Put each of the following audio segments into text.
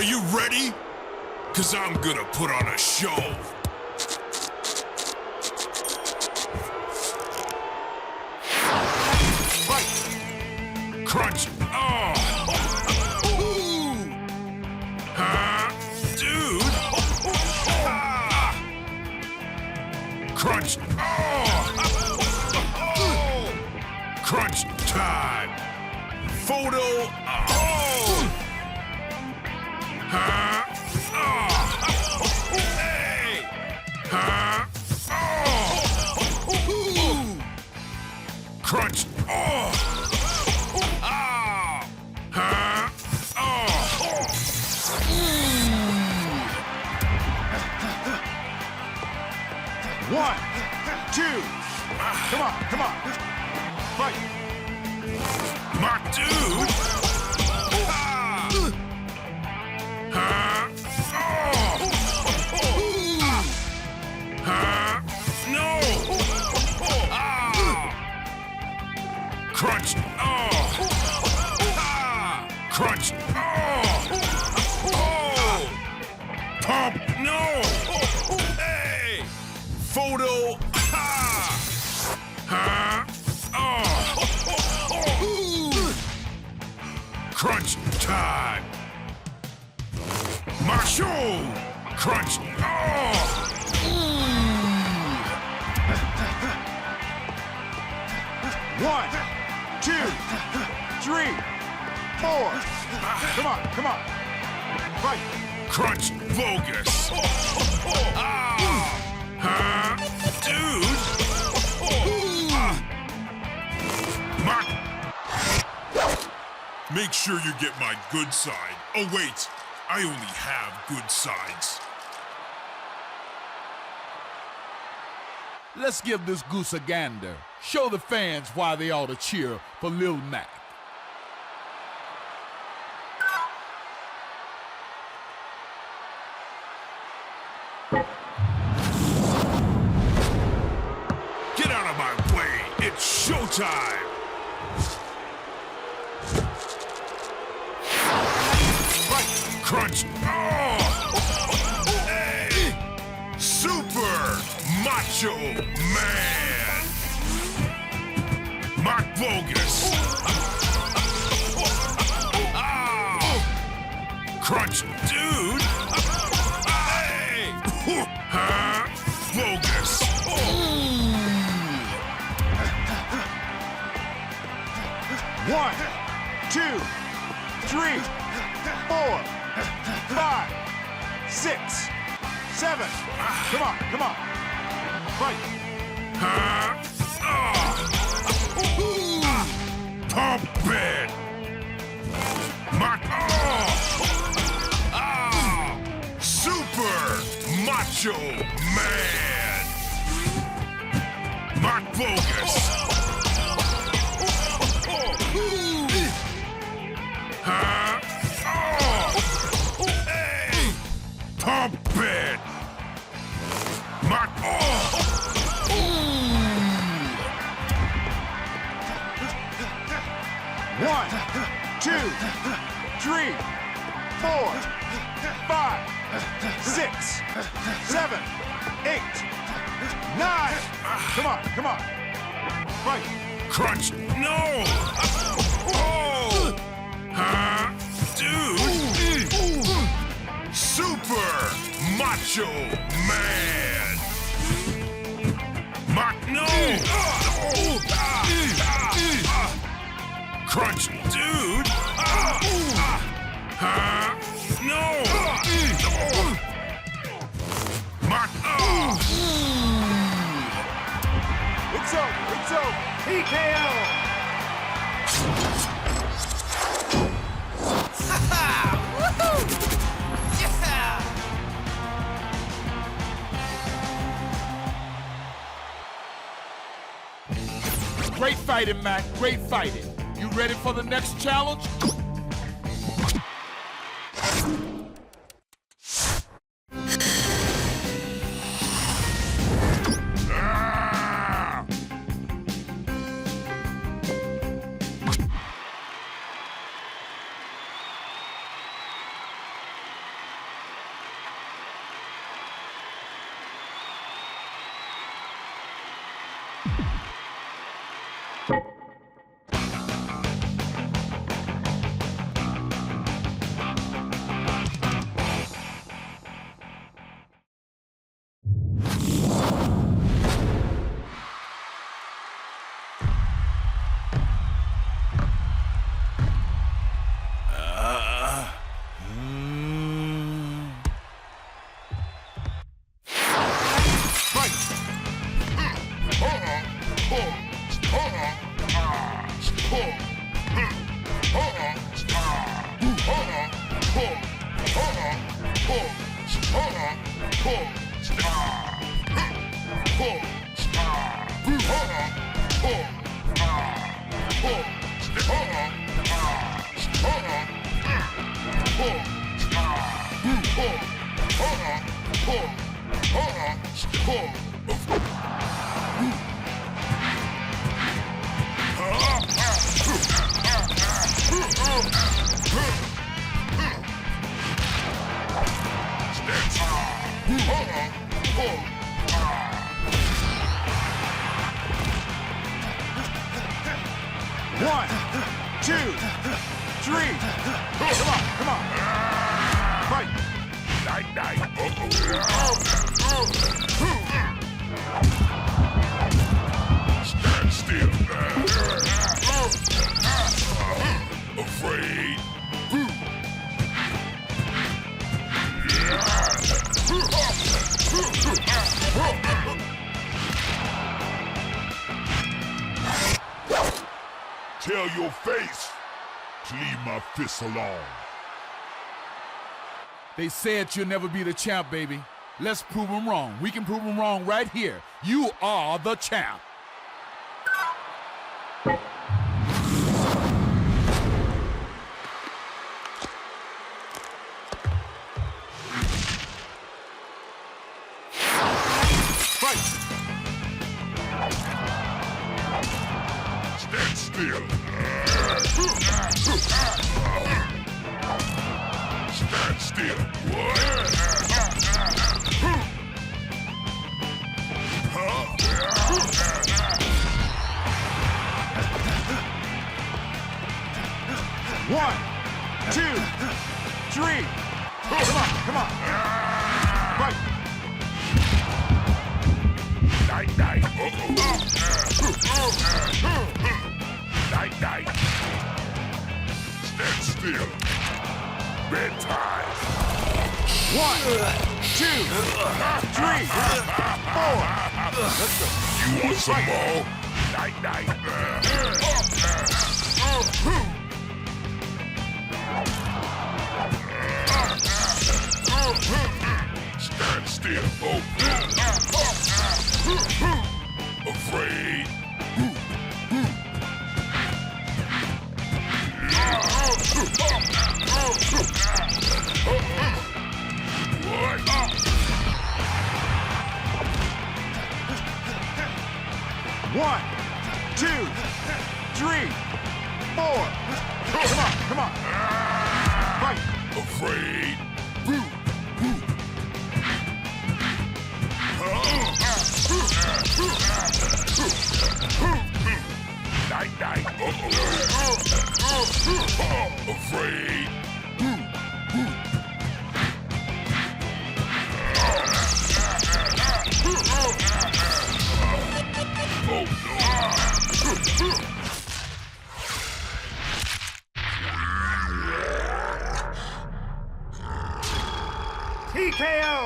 Are you ready? 'Cause I'm gonna put on a show. Fight! Crunch! Oh! Ooh! Huh? Dude! Ah! Crunch! Oh! Crunch time! Photo! Oh! Huh? Oh! Hey! Huh? Oh! Crunch! Oh! Ah! Huh? Oh! One, two. Come on, come on. Fight. My dude! Ah! Huh? Oh! Huh? No! Ah! Crunch! Oh! Ah! Crunch! Oh! Oh! Pump! No! Hey! Photo! Ha! Huh? Oh! Crunch time! Macho! Crunch! Oh! One, two, three, four. Come on, come on. Fight. Crunch bogus! Ah! Huh? Dude! Make sure you get my good side. Oh wait, I only have good sides. Let's give this goose a gander. Show the fans why they ought to cheer for Lil Mac. Get out of my way! It's showtime! Right! Crunch! Oh! Hey! Super Macho Man! Mark Bogus! Ah! Crunch! Dude! Hey! Huh? Bogus! One, two, three, four, five, six, seven. Come on, come on. Fight. Huh? Pump it! Super Macho Man! Mark Bogus! Huh? Hey! Pump it! Mark One, two, three, four, five, six, seven, eight, nine. Come on, come on. Fight. Crunch! No! Oh! Huh? Dude! Super Macho Man! No! Crunch! Dude! Huh? No! It's over, it's over. TKO. Great fighting, Mac. Great fighting. You ready for the next challenge? One, two, three. Come on, come on. Fight. Stand still. Afraid. Tell your face to leave my fists alone. They said you'll never be the champ, baby. Let's prove them wrong. We can prove them wrong right here. You are the champ. Fight. Stand still. Stand still. One, two, three. Come on, come on. Fight. Night, night. Night, night. Stand still. Bedtime. One, two, three, four. Let's go. You want some more? Night, night. Stand still. Afraid. One, two, three, four. Come on, come on. Fight. Afraid. Night, night. Afraid. Oh no. TKO.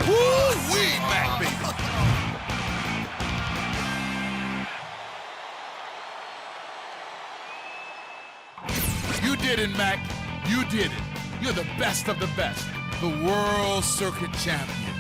Woo-wee, Mac, baby. You did it, Mac. You did it. You're the best of the best. The World Circuit Champion.